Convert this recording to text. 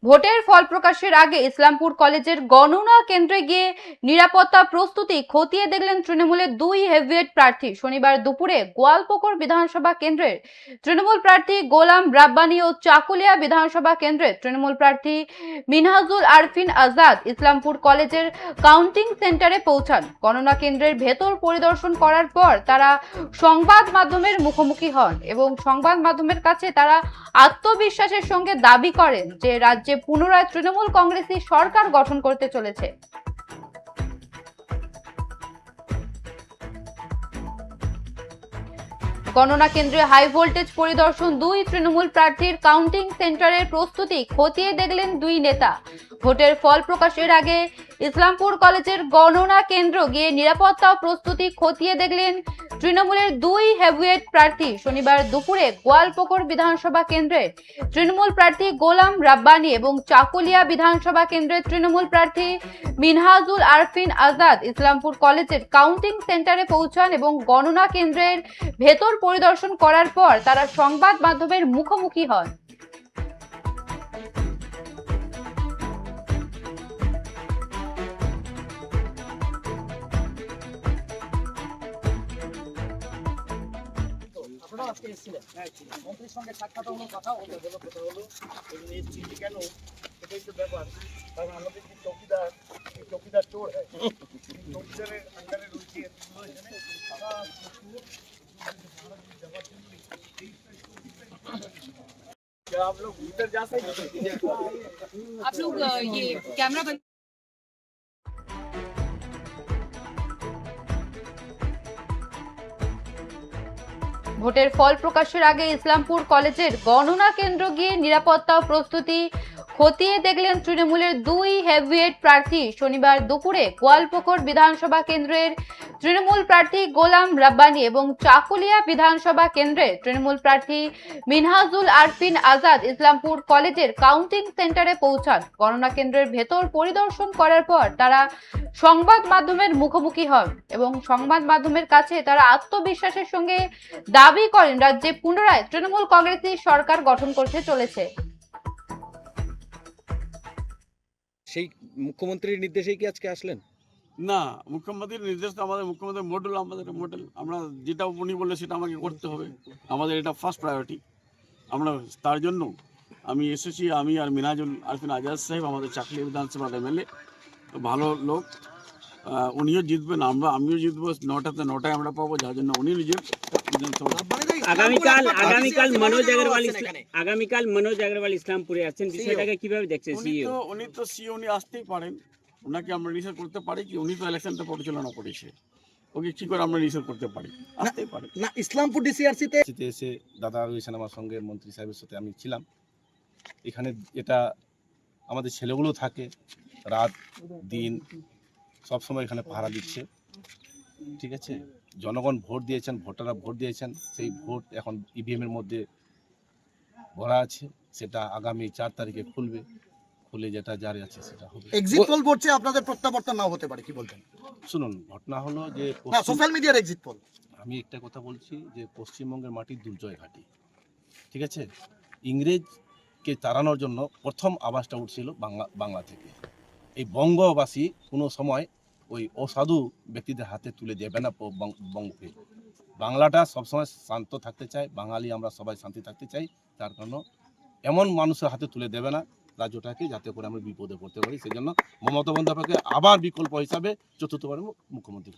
ভোটের ফল প্রকাশের আগে ইসলামপুর কলেজের গণনা কেন্দ্রে গিয়ে নিরাপত্তা প্রস্তুতি খতিয়ে দেখলেন তৃণমূলের দুই হেভিওয়েট প্রার্থী। শনিবার দুপুরে গোয়ালপুকুর বিধানসভা কেন্দ্রের তৃণমূল প্রার্থী গোলাম রাব্বানী ও চাকুলিয়া বিধানসভা কেন্দ্রের তৃণমূল প্রার্থী মিনহাজুল আরফিন আজাদ ইসলামপুর কলেজের কাউন্টিং সেন্টারে পৌঁছান। গণনা কেন্দ্রের ভেতর পরিদর্শন করার পর তারা সংবাদ মাধ্যমের মুখোমুখি হন এবং সংবাদ মাধ্যমের কাছে তারা আত্মবিশ্বাসের সঙ্গে দাবি করেন যে রাজ্যে পুনরায় তৃণমূল কংগ্রেসই সরকার গঠন করতে চলেছে। গণনা কেন্দ্রে হাই ভোল্টেজ পরিদর্শন দুই তৃণমূল প্রার্থীর কাউন্টিং সেন্টারের প্রস্তুতি খতিয়ে দেখলেন দুই নেতা। ভোটের ফল প্রকাশের আগে ইসলামপুর কলেজের গণনা কেন্দ্র গিয়ে নিরাপত্তা ও প্রস্তুতি খতিয়ে দেখলেন তৃণমূলের দুই হেভিওয়েট প্রার্থী। শনিবার দুপুরে গোয়ালপুকুর বিধানসভা কেন্দ্রের তৃণমূল প্রার্থী গোলাম রাব্বানী এবং চাকুলিয়া বিধানসভা কেন্দ্রের তৃণমূল প্রার্থী মিনহাজুল আরফিন আজাদ ইসলামপুর কলেজের কাউন্টিং সেন্টারে পৌঁছান এবং গণনা কেন্দ্রের ভেতর পরিদর্শন করার পর তারা সংবাদ মাধ্যমের মুখোমুখি হন। আজকে এসেছিলেন মন্ত্রীর সঙ্গে সাক্ষাৎ হলো, কথা হলো, কথা হলো এসেছি কেন এটাই তো ব্যাপার। কারণ আমাদের যে চৌকিদার, এই চৌকিদার চোর হয়, চৌকিদারের আন্ডারে রয়েছে आप लोग भीतर जा सकते हैं। आप लोग ये कैमरा बंद ভোটের ফল প্রকাশের আগে ইসলামপুর কলেজের গণনা কেন্দ্র গিয়ে নিরাপত্তা ও প্রস্তুতি খতিয়ে দেখলেন তৃণমূলের দুই হেভিওয়েট প্রার্থী। শনিবার দুপুরে গোয়ালপুকুর বিধানসভা কেন্দ্রের তৃণমূল প্রার্থী গোলাম রাব্বানী এবং চাকুলিয়া বিধানসভা কেন্দ্রের তৃণমূল প্রার্থী মিনহাজুল আরফিন আজাদ ইসলামপুর কলেজের কাউন্টিং সেন্টারে পৌঁছান। গণনা কেন্দ্রের ভেতর পরিদর্শন করার পর তারা সংবাদ মাধ্যমের মুখোমুখি হন এবং সংবাদ মাধ্যমের কাছে তারা আত্মবিশ্বাসের সঙ্গে দাবি করেন রাজ্যে পুনরায় তৃণমূল কংগ্রেসই সরকার গঠন করতে চলেছে। সেই মুখ্যমন্ত্রীর নির্দেশেই কি আজকে আসলেন? না, মুখ্যমন্ত্রীর নির্দেশ তো আমাদের মুখ্যমন্ত্রীর মডেল আমরা যেটা উনি বললে সেটা আমাকে করতে হবে। আমাদের এটা ফার্স্ট প্রায়োরিটি। আমরা তার জন্য আমি এসেছি, আমি আর মিনহাজুল আরফিন আজাদ সাহেব, আমাদের চাকলিয়া বিধানসভার এমএলএ, ভালো লোক, উনিও জিতবেন, আমিও জিতবো। 9টাতে 9টায় আমরা পাবো, যার জন্য উনি নিজের আগামীকাল মনোজ আগরওয়াল ইসলামপুরে আছেন, বিষয়টাকে কিভাবে দেখছেন? উনি তো উনি আসতেই পারেন, ওনাকে আমরা রিসার্চ করতে পারি কি? উনি তো ইলেকশনটা পরিচালনা করেছে, ওকে কি করে আমরা রিসার্চ করতে পারি? আসতেই পারে না। ইসলামপুর ডিসিআরসিতে এসে দাদা রয়েছেন আমার সঙ্গে, মন্ত্রী সাহেবের সাথে আমি ছিলাম এখানে। এটা আমাদের ছেলেগুলো থাকে, রাত দিন সবসময় এখানে পাহারা দিচ্ছে, ঠিক আছে। জনগণ ভোট দিয়েছেন, ভোটাররা ভোট দিয়েছেন, সেই ভোট এখন ইভিএমের মধ্যে ভরা আছে, সেটা আগামী 4 তারিখে খুলবে, খুলে যেটা জারি আছে সেটা হবে। এক্সিট পোল বলছে আপনাদের প্রত্যাবর্তন নাও হতে পারে, কি বলতেন? শুনুন, ঘটনা হলো যে না, সোশ্যাল মিডিয়ার এক্সিট পোল। আমি একটা কথা বলছি যে পশ্চিমবঙ্গের মাটি দুর্জয় ঘাঁটি, ঠিক আছে। ইংরেজকে তাড়ানোর জন্য প্রথম আওয়াজটা উঠছিল বাংলা থেকে। এই বঙ্গবাসী কোনো সময় ওই অসাধু ব্যক্তিদের হাতে তুলে দেবে না বঙ্গকে। বাংলাটা সবসময় শান্ত থাকতে চায়, বাঙালি আমরা সবাই শান্তি থাকতে চাই, তার কারণ এমন মানুষের হাতে তুলে দেবে না রাজ্যটাকে, যাতে করে আমরা বিপদে পড়তে পারি। সেই জন্য মমতা বন্দ্যোপাধ্যায়কে আবার বিকল্প হিসাবে চতুর্থবার মুখ্যমন্ত্রী।